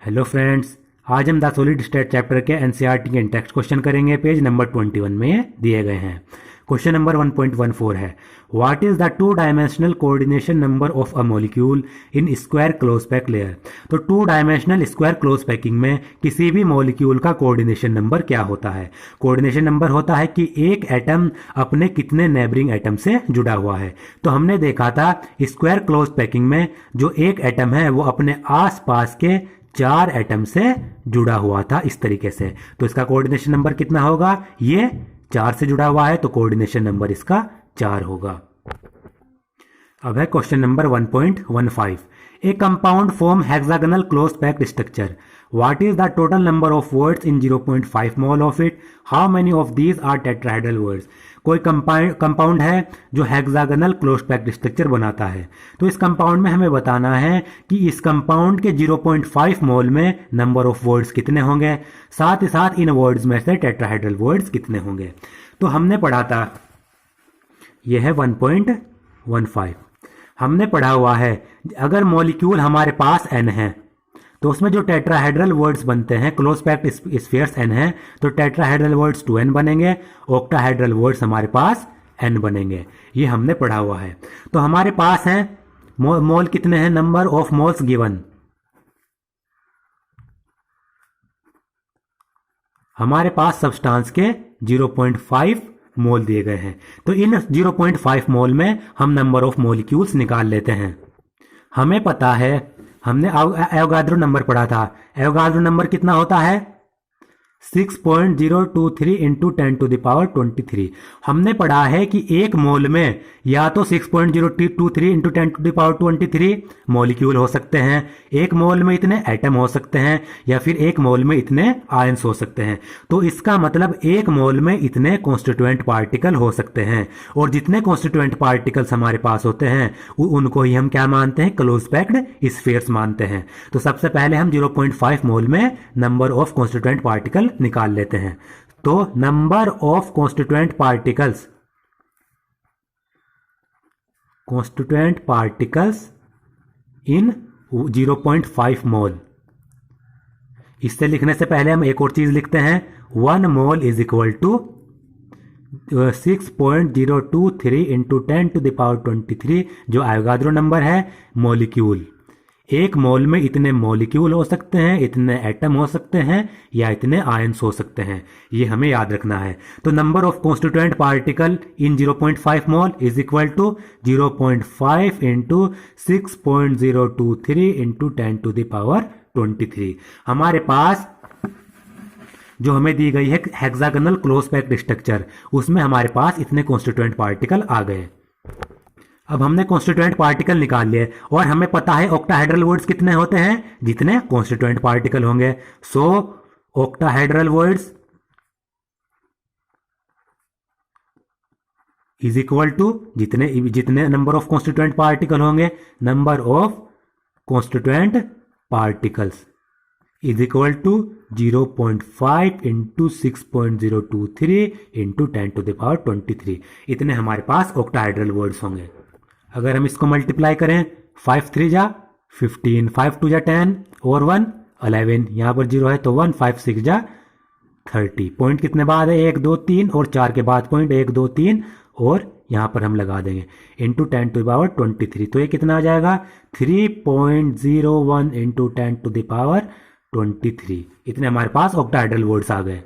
Hello friends, आज हम the solid state chapter के एनसीईआरटी के टेक्स्ट क्वेश्चन करेंगे। पेज नंबर 21 में ये दिए गए हैं। क्वेश्चन नंबर 1.14 है, what is the two dimensional coordination number of a molecule in square close pack layer. तो two dimensional square close packing में किसी भी मॉलिक्यूल का कोऑर्डिनेशन नंबर क्या होता है? कोऑर्डिनेशन नंबर होता है कि एक एटम अपने कितने नेबरिंग एटम से जुड़ा हुआ है। तो हमने देखा था स्क्वायर क्लोज पैकिंग में जो एक एटम है वो अपने आसपास के 4 एटम से जुड़ा हुआ था इस तरीके से। तो इसका कोऑर्डिनेशन नंबर कितना होगा? ये 4 से जुड़ा हुआ है तो कोऑर्डिनेशन नंबर इसका 4 होगा। अब है question number 1.15, a compound form hexagonal close packed structure, what is the total number of voids in 0.5 mole of it, how many of these are tetrahedral voids. कोई कंपाउंड है जो हेक्सागोनल क्लोज पैक्ड स्ट्रक्चर बनाता है। तो इस compound में हमें बताना है कि इस कंपाउंड के 0.5 मोल में नंबर ऑफ वर्ड्स कितने होंगे, साथ ही साथ इन वर्ड्स में से टेट्राहेड्रल वर्ड्स कितने होंगे। तो हमने पढ़ा था, यह है 1.15। हमने पढ़ा हुआ है अगर मॉलिक्यूल हमारे पास n है तो उसमें जो टेट्राहेड्रल वर्ड्स बनते हैं, क्लोज पैक्ड स्फीयर्स n है तो टेट्राहेड्रल वर्ड्स 2n बनेंगे, ऑक्टाहेड्रल वर्ड्स हमारे पास n बनेंगे। ये हमने पढ़ा हुआ है। तो हमारे पास है मोल कितने हैं, नंबर ऑफ मोल्स गिवन। हमारे पास सब्सटेंस के 0.5 मोल दिए गए हैं। तो इन 0.5 मोल में हम नंबर ऑफ मॉलिक्यूल्स निकाल लेते हैं। हमें पता है, हमने एवोगाड्रो नंबर पढ़ा था। एवोगाड्रो नंबर कितना होता है? 6.023 इंटू 10⁻23। हमने पढ़ा है कि एक मोल में या तो 6.023 इंटू 10⁻23 मॉलिक्यूल हो सकते हैं, एक मोल में इतने एटम हो सकते हैं, या फिर एक मोल में इतने आयंस हो सकते हैं। तो इसका मतलब एक मोल में इतने कॉन्स्टिट्यूएंट पार्टिकल हो सकते हैं। और जितने कॉन्स्टिट्यूएंट पार्टिकल्स हमारे पास होते हैं उनको ही हम क्या मानते हैं? क्लोज पैक्ड स्फीयर्स मानते हैं। तो सबसे पहले हम 0.5 मोल में नंबर ऑफ कॉन्स्टिट्यूएंट पार्टिकल निकाल लेते हैं। तो number of constituent particles in 0.5 मोल। इससे लिखने से पहले हम एक और चीज लिखते हैं, 1 mole is equal to 6.023 into 10⁻23 जो एवोगाड्रो नंबर है मॉलिक्यूल। एक मोल में इतने मॉलिक्यूल हो सकते हैं, इतने एटम हो सकते हैं, या इतने आयंस हो सकते हैं। ये हमें याद रखना है। तो number of constituent particle in 0.5 mole is equal to 0.5 into 6.023 into 10⁻23। हमारे पास जो हमें दी गई है हेक्सागोनल क्लोज पैक्ड स्ट्रक्चर, उसमें हमारे पास इतने कॉन्स्टिट्यूएंट पार्टिकल आ गए। अब हमने कॉन्स्टिट्यूएंट पार्टिकल निकाल लिए और हमें पता है ऑक्टाहेड्रल वर्ड्स कितने होते हैं, जितने कॉन्स्टिट्यूएंट पार्टिकल होंगे। So octahedral voids is equal to जितने नंबर ऑफ कॉन्स्टिट्यूएंट पार्टिकल होंगे, number of constituent particles is equal to 0.5 into 6.023 into 10⁻23। इतने हमारे पास ऑक्टाहेड्रल वर्ड्स होंगे। अगर हम इसको मल्टीप्लाई करें, 5 3 जा 15, 5 2 जा 10 और 1 11, यहां पर 0 है तो 1, 5 6 जा 30। पॉइंट कितने बाद है? 1 2 3 और 4 के बाद पॉइंट 1 2 3 और यहां पर हम लगा देंगे इंटू 10⁻23। तो ये कितना आ जाएगा? 3.01 इंटू 10⁻23। इतने हमारे पास ऑक्टाहेड्रल वर्ड्स आ गए।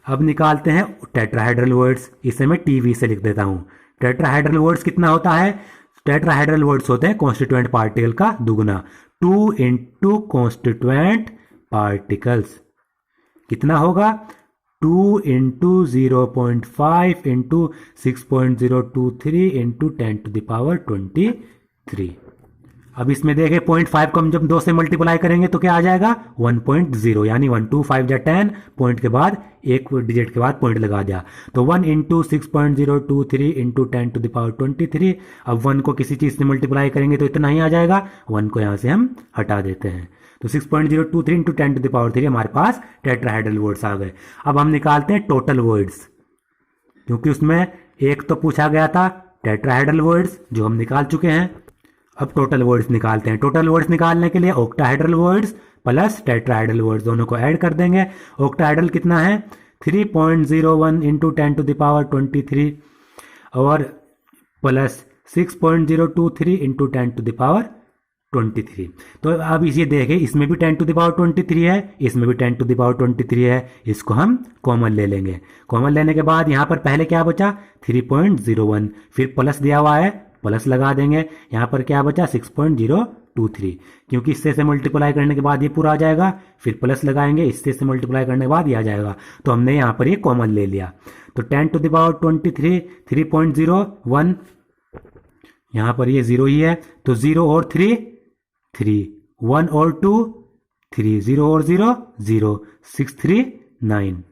अब निकालते हैं टेट्राहेड्रल वर्ड्स। इसे मैं टीवी से लिख देता हूं। टेट्राहेड्रल वर्ड्स कितना होता है? टेट्राहेड्रल वर्ड्स होते हैं कॉन्स्टिट्यूएंट पार्टिकल का दुगुना। 2 इंटू कॉन्स्टिट्यूएंट पार्टिकल्स कितना होगा? 2 इंटू 0.5 इंटू 6.023 इंटू 10⁻23। अब इसमें देखें 0.5 को हम जब 2 से मल्टीप्लाई करेंगे तो क्या आ जाएगा? 1.0, यानी 1 2 5 जा 10, पॉइंट के बाद एक डिजिट के बाद पॉइंट लगा दिया तो 1 इंटू 6.023 इंटू 10⁻23। अब 1 को किसी चीज से मल्टीप्लाई करेंगे तो इतना ही आ जाएगा। 1 को यहां से हम हटा देते हैं तो 6.023 इंटू 10⁻³ हमारे पास टेट्राहेड्रल वर्ड्स आ गए। अब हम निकालते हैं टोटल वर्ड्स, क्योंकि उसमें एक तो पूछा गया था टेट्राहेड्रल वर्ड्स जो हम निकाल चुके हैं। अब टोटल वर्ड्स निकालते हैं। टोटल वर्ड्स निकालने के लिए octahedral words plus tetrahedral words, दोनों को ऐड कर देंगे। ऑक्टाहेड्रल कितना है 3.01 इंटू 10⁻23 और प्लस 6.023 इंटू 10⁻23। तो अब इसे देखें, इसमें भी 10⁻23 है, इसमें भी 10⁻23 है, इसको हम कॉमन ले लेंगे। कॉमन लेने के बाद यहाँ पर पहले क्या बचा 3.01, फिर प्लस दिया हुआ है प्लस लगा देंगे, यहाँ पर क्या बचा 6.023, क्योंकि इससे से मल्टीप्लाई करने के बाद ये पूरा आ जाएगा, फिर प्लस लगाएंगे, इससे से मल्टीप्लाई करने के बाद ये आ जाएगा, तो हमने यहाँ पर ये कॉमन ले लिया। तो 10⁻23 3.01, यहाँ पर ये 0 ही है, तो 0 और 3 3, 1 और 2 3, 0 और 0 0, 6 3 9।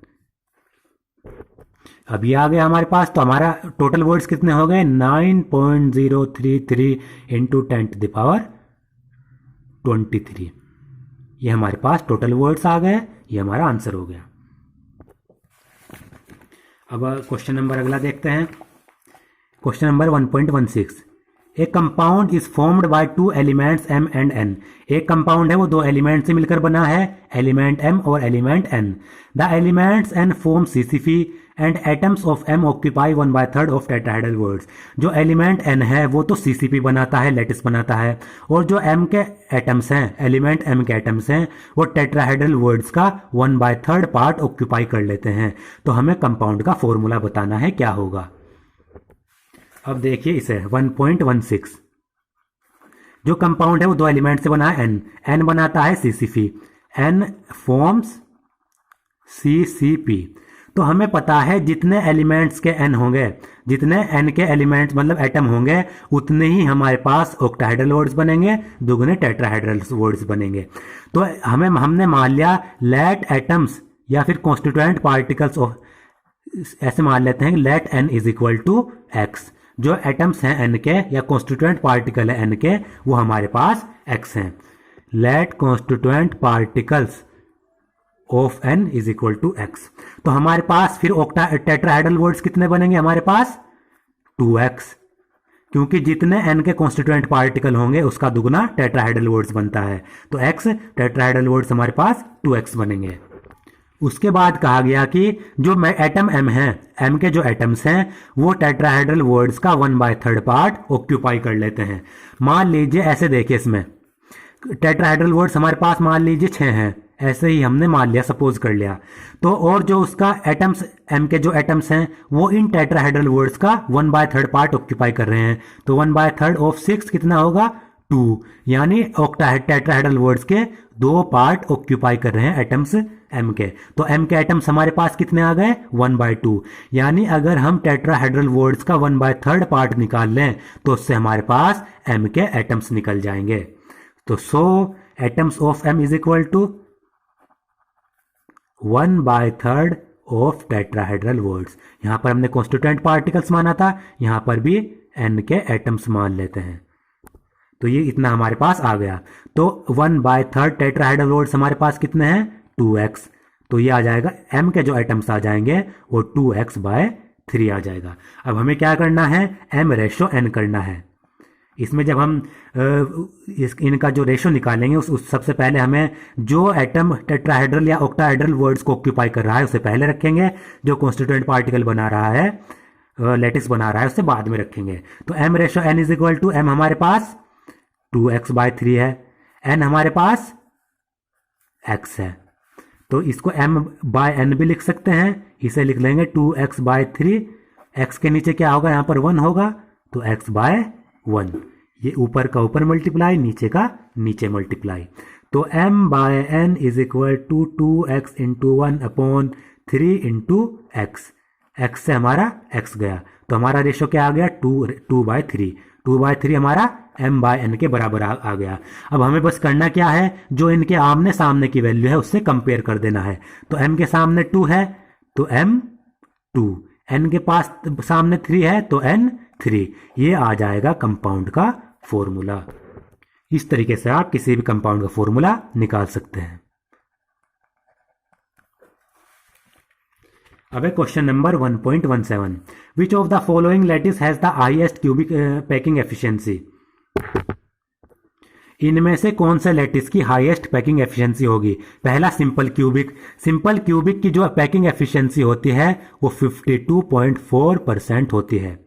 अब ये आ गया हमारे पास, तो हमारा टोटल वर्ड्स कितने हो गए 9.033 इंटू 10⁻23। ये हमारे पास टोटल वर्ड्स आ गए, ये हमारा आंसर हो गया। अब क्वेश्चन नंबर अगला देखते हैं। Question number 1.16, A compound is formed by two elements m and n। एक कंपाउंड है वो दो एलिमेंट से मिलकर बना है, एलिमेंट m और element n। The elements n form CCP and atoms of m occupy 1/3 of tetrahedral words. जो एलिमेंट n है वो तो CCP बनाता है, लेटिस बनाता है, और जो m के एटम्स हैं, एलिमेंट m के एटम्स हैं, वो टेट्राहेड्रल वर्ड्स का 1/3 पार्ट ऑक्यूपाई कर लेते हैं। तो हमें कंपाउंड का फॉर्मूला बताना है, क्या होगा। अब देखिए इसे 1.16, जो कंपाउंड है वो दो एलिमेंट से बना है, n बनाता है CCP, n फॉर्म्स CCP। तो हमें पता है जितने एलिमेंट्स के n होंगे, जितने n के एलिमेंट्स मतलब एटम होंगे, उतने ही हमारे पास ऑक्टाहेड्रल वर्ड्स बनेंगे, दुगने टेट्राहेड्रल वर्ड्स बनेंगे। तो हमने मान लिया लेट एटम्स या फिर कॉन्स्टिट्यूएंट पार्टिकल्स ऑफ, ऐसे मान लेते हैं let n is equal to x। जो एटम्स हैं n के या कॉन्स्टिट्यूएंट पार्टिकल है n के, वो हमारे पास x हैं। Let constituent particles of n is equal to x। तो हमारे पास फिर टेट्राहेड्रल वर्ड्स कितने बनेंगे हमारे पास 2x, क्योंकि जितने n के कॉन्स्टिट्यूएंट पार्टिकल होंगे उसका दुगना टेट्राहेड्रल वर्ड्स बनता है। तो x टेट्राहेड्रल वर्ड्स हमारे पास 2x बनेंगे। उसके बाद कहा गया कि जो एटम m है, m के जो एटम्स हैं वो टेट्राहेड्रल वर्ड्स का 1/3 पार्ट ऑक्यूपाई कर लेते हैं। मान लीजिए ऐसे देखिए, इसमें टेट्राहेड्रल वर्ड्स हमारे पास मान लीजिए 6 हैं, ऐसे ही हमने मान लिया, सपोज कर लिया। तो और जो उसका एटम्स m के जो एटम्स हैं वो इन टेट्राहेड्रल वर्ड्स का 1/3 पार्ट ऑक्यूपाई कर रहे हैं। तो 1/3 ऑफ 6 कितना होगा 2, यानी टेट्राहेड्रल वर्ड्स के 2 पार्ट ऑक्यूपाई कर रहे हैं एटम्स m के। तो m के एटम्स हमारे पास कितने आ गए 1/2, यानी अगर हम टेट्राहेड्रल वर्ड्स का 1/3 पार्ट निकाल लें तो उससे हमारे पास m के एटम्स निकल जाएंगे। तो so atoms of m is equal to 1/3 of tetrahedral voids. यहां पर हमने कॉन्स्टिट्यूएंट पार्टिकल्स माना था, यहां पर भी n के एटम्स मान लेते हैं। तो ये इतना हमारे पास आ गया। तो 1/3 टेट्राहेड्रल वर्ड्स हमारे पास कितने हैं 2x। तो ये आ जाएगा, m के जो एटम्स आ जाएंगे वो 2x/3 आ जाएगा। अब हमें क्या करना है m/n करना है। इसमें जब हम इनका जो रेशो निकालेंगे उस सबसे पहले हमें जो एटम टेट्राहेड्रल या ऑक्टाहेड्रल वर्ड्स को ऑक्यूपाई कर रहा है उसे पहले रखेंगे, जो कॉन्स्टिट्यूएंट पार्टिकल बना रहा है, लेटिस बना रहा है, उससे बाद में रखेंगे। तो m/n is equal to m हमारे पास 2x/3 है, n हमारे पास x है, तो इसको m/n भी लिख सकते हैं। इसे लिख लेंगे 2x/3, x के नीचे क्या होगा यहाँ पर 1 होगा, तो x/1, ये ऊपर का ऊपर मल्टीप्लाई, नीचे का नीचे मल्टीप्लाई। तो m/n is equal to 2x into 1/3 into x। x से हमारा x गया, तो हमारा रेशो क्या आ गया 2/3। 2/3 हमारा m/n के बराबर आ गया। अब हमें बस करना क्या है, जो इनके आमने सामने की वैल्यू है उससे कंपेयर कर देना है। तो m के सामने 2 है तो m 2, n के पास सामने 3 है तो n 3। ये आ जाएगा कंपाउंड का फॉर्मूला। इस तरीके से आप किसी भी कंपाउंड का फॉर्मूला निकाल सकते हैं। अब है question number 1.17, which of the following lattice has the highest cubic packing efficiency. इनमें से कौन से लैटिस की हाईएस्ट पैकिंग एफिशिएंसी होगी? पहला सिंपल क्यूबिक। सिंपल क्यूबिक की जो पैकिंग एफिशिएंसी होती है वो 52.4% होती है,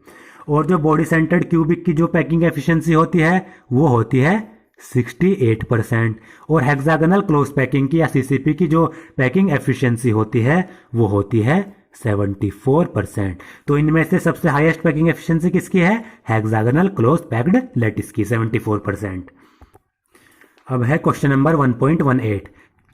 और जो बॉडी सेंटर्ड क्यूबिक की जो पैकिंग एफिशिएंसी होती है वो होती है 68%, और हेक्सागोनल क्लोज पैकिंग की या सीसीपी की जो पैकिंग एफिशिएंसी होती है वो होती है 74%। तो इनमें से सबसे हाईएस्ट पैकिंग एफिशिएंसी किसकी है? हेक्सागोनल क्लोज पैक्ड लैटिस की 74%। अब है question number 1.18।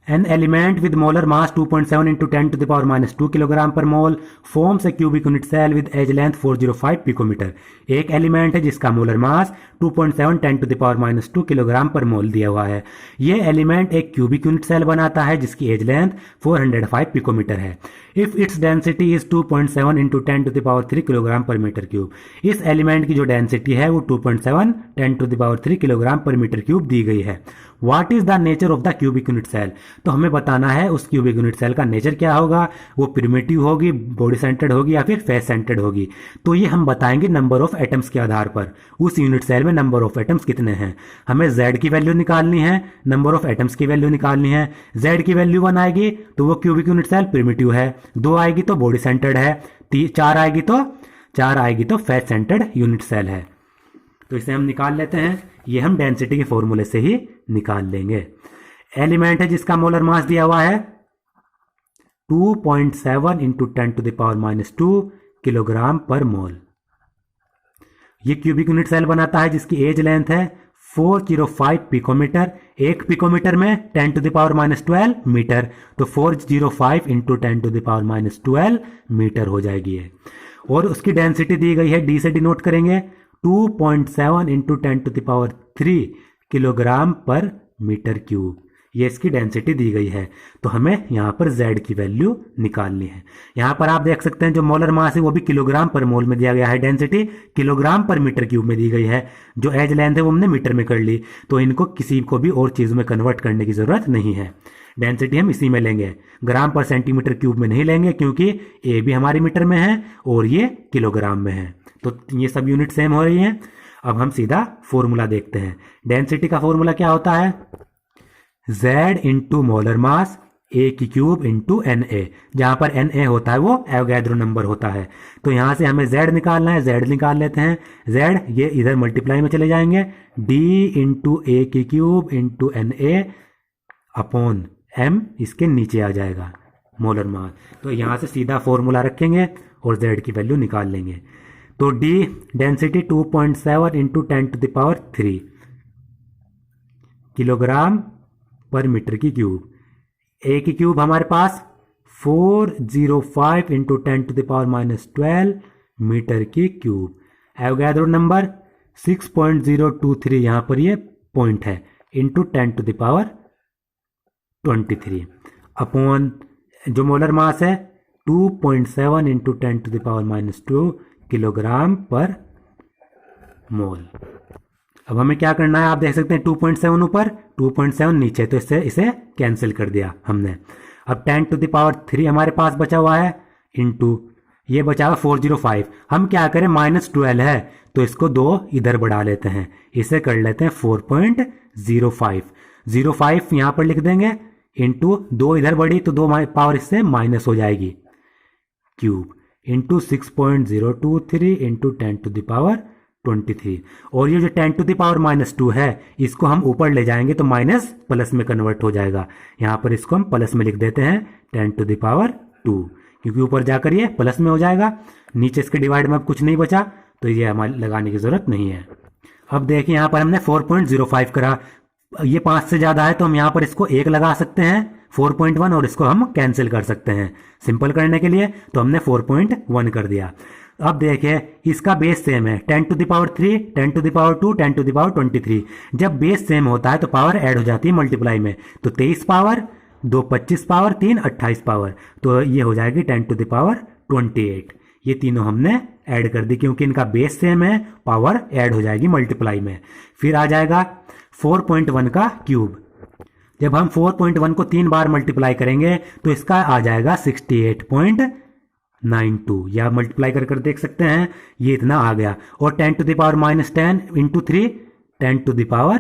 An element with molar mass 2.7 into 10 to the power minus 2 kilogram per mole forms a cubic unit cell with edge length 405 picometre. एक element है जिसका molar mass 2.7 10 to the power minus 2 kilogram per mole दिया हुआ है। ये element एक cubic unit cell बनाता है जिसकी एज लेंथ 405 पिकोमीटर है। If its density is 2.7 into 10 to the power 3 kilogram per metre cube. इस एलिमेंट की जो डेंसिटी है वो 2.7 10 to the power 3 kilogram per metre cube दी गई है। What is the nature of the cubic unit cell? तो हमें बताना है उस क्यूबिक यूनिट सेल का नेचर क्या होगा, वो प्रिमिटिव होगी, बॉडी सेंटर्ड होगी या फिर फेस सेंटर्ड होगी। तो ये हम बताएंगे नंबर ऑफ एटम्स के आधार पर। उस यूनिट सेल में नंबर ऑफ एटम्स कितने हैं, हमें z की वैल्यू निकालनी है, नंबर ऑफ एटम्स की वैल्यू निकालनी है। z की वैल्यू 1 आएगी तो वो क्यूबिक यूनिट सेल प्रिमिटिव है, 2 आएगी तो बॉडी सेंटर्ड है, 4 आएगी तो फेस सेंटर्ड यूनिट सेल है। तो इसे हम निकाल लेते हैं, ये हम डेंसिटी के फॉर्मूले से ही निकाल लेंगे। एलिमेंट है जिसका मोलर मास दिया हुआ है 2.7 into 10 to the power minus 2 kilogram per मोल। ये क्यूबिक यूनिट सेल बनाता है जिसकी एज लेंथ है 405 पिकोमीटर। एक पिकोमीटर में 10 to the power minus 12 metre, तो 405 into 10 to the power minus 12 metre हो जाएगी है। और उसकी डेंसिटी दी गई है, डी से डिनोट करेंगे, 2.7 into 10 to the power 3 kilogram per metre cube. ये इसकी डेंसिटी दी गई है। तो हमें यहाँ पर z की वैल्यू निकालनी है। यहाँ पर आप देख सकते हैं जो मोलर मास है वो भी किलोग्राम पर मोल में दिया गया है, density kilogram per metre cube में दी गई है, जो एज लेंथ है वो हमने मीटर में कर ली। तो इनको किसी को भी और चीज़ में कन्वर्ट करने की ज़रूरत नहीं है, डेंसिटी हम इसी में लेंगे, ग्राम पर सेंटीमीटर क्यूब में नहीं लेंगे, क्योंकि ए भी हमारी मीटर में है और ये किलोग्राम में है। तो ये सब यूनिट सेम हो रही हैं। अब हम सीधा फॉर्मूला देखते हैं। डेंसिटी का फॉर्मूला क्या होता है? Z इंटू मोलर मास ए की क्यूब इंटू NA, जहां पर NA होता है वो एवोगैड्रो नंबर होता है। तो यहां से हमें Z निकालना है, Z निकाल लेते हैं। Z ये इधर मल्टीप्लाई में चले जाएंगे, D इंटू ए की cube into NA upon M इसके नीचे आ जाएगा मोलर मास। तो यहां से सीधा फॉर्मूला रखेंगे और Z की वैल्यू निकाल लेंगे। तो D density 2.7 into 10 to the power 3 kilogram per metre की क्यूब। ए की क्यूब हमारे पास 405 into 10 to the power minus 12 metre की क्यूब। एवोगैड्रो नंबर 6.023 यहाँ पर ये पॉइंट है, into 10 to the power 23 upon जो मोलर मास है 2.7 into 10 to the power minus 2 kilogram per mole. अब हमें क्या करना है, आप देख सकते हैं 2.7 ऊपर 2.7 नीचे, तो इसे कैंसिल कर दिया हमने। अब 10 to the power 3 हमारे पास बचा हुआ है, इंटू ये बचा हुआ 405। हम क्या करें, -12 है तो इसको 2 इधर बढ़ा लेते हैं, इसे कर लेते हैं 4.05। 05 यहाँ पर लिख देंगे, इंटू 2 इधर बढ़ी तो 2 पावर इससे माइनस हो जाएगी cube, into 6.023 into 10 to the power 23। और ये जो 10 to the power -2 है इसको हम ऊपर ले जाएंगे तो माइनस प्लस में कन्वर्ट हो जाएगा। यहाँ पर इसको हम प्लस में लिख देते हैं 10 to the power 2, क्योंकि ऊपर जाकर ये प्लस में हो जाएगा। नीचे इसके डिवाइड में अब कुछ नहीं बचा तो ये हमारे लगाने की जरूरत नहीं है। अब देखिए यहाँ पर हमने 4.05 करा, ये 5 से ज्यादा है तो हम यहाँ पर इसको 1 लगा सकते हैं 4.1, और इसको हम कैंसिल कर सकते हैं सिंपल करने के लिए, तो हमने 4.1 कर दिया। अब देखिए इसका बेस सेम है, 10 to the power 3, 10 to the power 2, 10 to the power 23। जब बेस सेम होता है तो पावर ऐड हो जाती है मल्टीप्लाई में, तो 23 पावर, 2 25 पावर, 3 28 पावर, तो ये हो जाएगी 10 to the power 28। ये तीनों हमने ऐड कर दी क्योंकि इनका बेस सेम है, पावर ऐड हो जाएगी मल्टीप्लाई में। फिर आ जाएगा 4.1 का क्यूब। जब हम 4.1 को 3 बार मल्टीप्लाई करेंगे तो इसका आ जाएगा 68.92, या मल्टीप्लाई कर देख सकते हैं, ये इतना आ गया। और 10 to the power -10 into 3, 10 to the power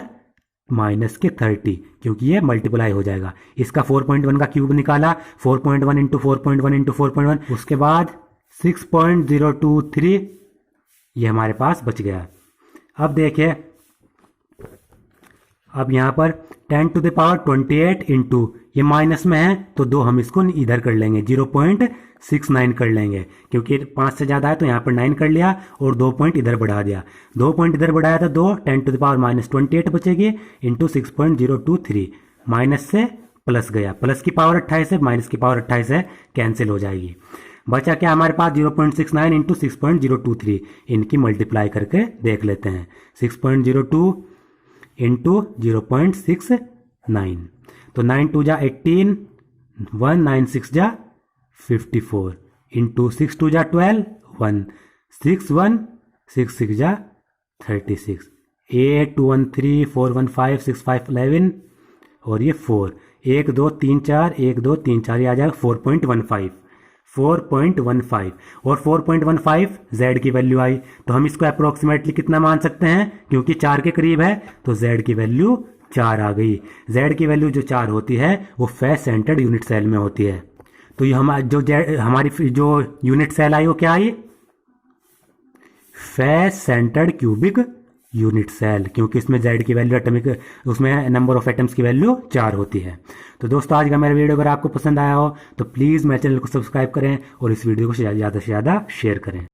minus के 30, क्योंकि ये मल्टीप्लाई हो जाएगा। इसका 4.1 का क्यूब निकाला, 4.1 इंटू 4.1 इंटू 4.1, उसके बाद 6.023 ये हमारे पास बच गया। अब देखिए, अब यहाँ पर 10 टू द पावर 28 इंटू, ये माइनस में है तो 2 हम इसको इधर कर लेंगे, 0.69 कर लेंगे, क्योंकि 5 से ज़्यादा है तो यहाँ पर 9 कर लिया और 2 पॉइंट इधर बढ़ा दिया। 2 पॉइंट इधर बढ़ाया था 2, 10 टू द पावर माइनस 28 बचेगी इंटू 6.023, माइनस से प्लस गया, प्लस की पावर 28 है, माइनस की पावर 28 है, कैंसिल हो जाएगी। बचा क्या हमारे पास 0.69 इंटू 6.023, इनकी मल्टीप्लाई करके देख लेते हैं। 6.02 इंटू 0.69, तो 9 2 जा 18, 1 9 6 जा 54 इंटू 6 2 जा 12, 1 6 1 6 6 जा 36, 8 2 1 3 4 1 5 6 5 11 और ये 4, 1 2 3 4 1 2 3 4, ये आ जाएगा 4.15 और 4.15 z की वैल्यू आई, तो हम इसको अप्रोक्सीमेटली कितना मान सकते हैं, क्योंकि 4 के करीब है तो z की वैल्यू 4 आ गई। z की वैल्यू जो 4 होती है वो फेस सेंटर्ड यूनिट सेल में होती है। तो ये हमारी जो यूनिट सेल आई वो क्या आई, face centred cubic unit cell, क्योंकि इसमें z की वैल्यू एटॉमिक, उसमें नंबर ऑफ एटम्स की वैल्यू 4 होती है। तो दोस्तों, आज का मेरा वीडियो अगर आपको पसंद आया हो तो प्लीज़ मेरे चैनल को सब्सक्राइब करें और इस वीडियो को ज़्यादा से ज़्यादा शेयर करें।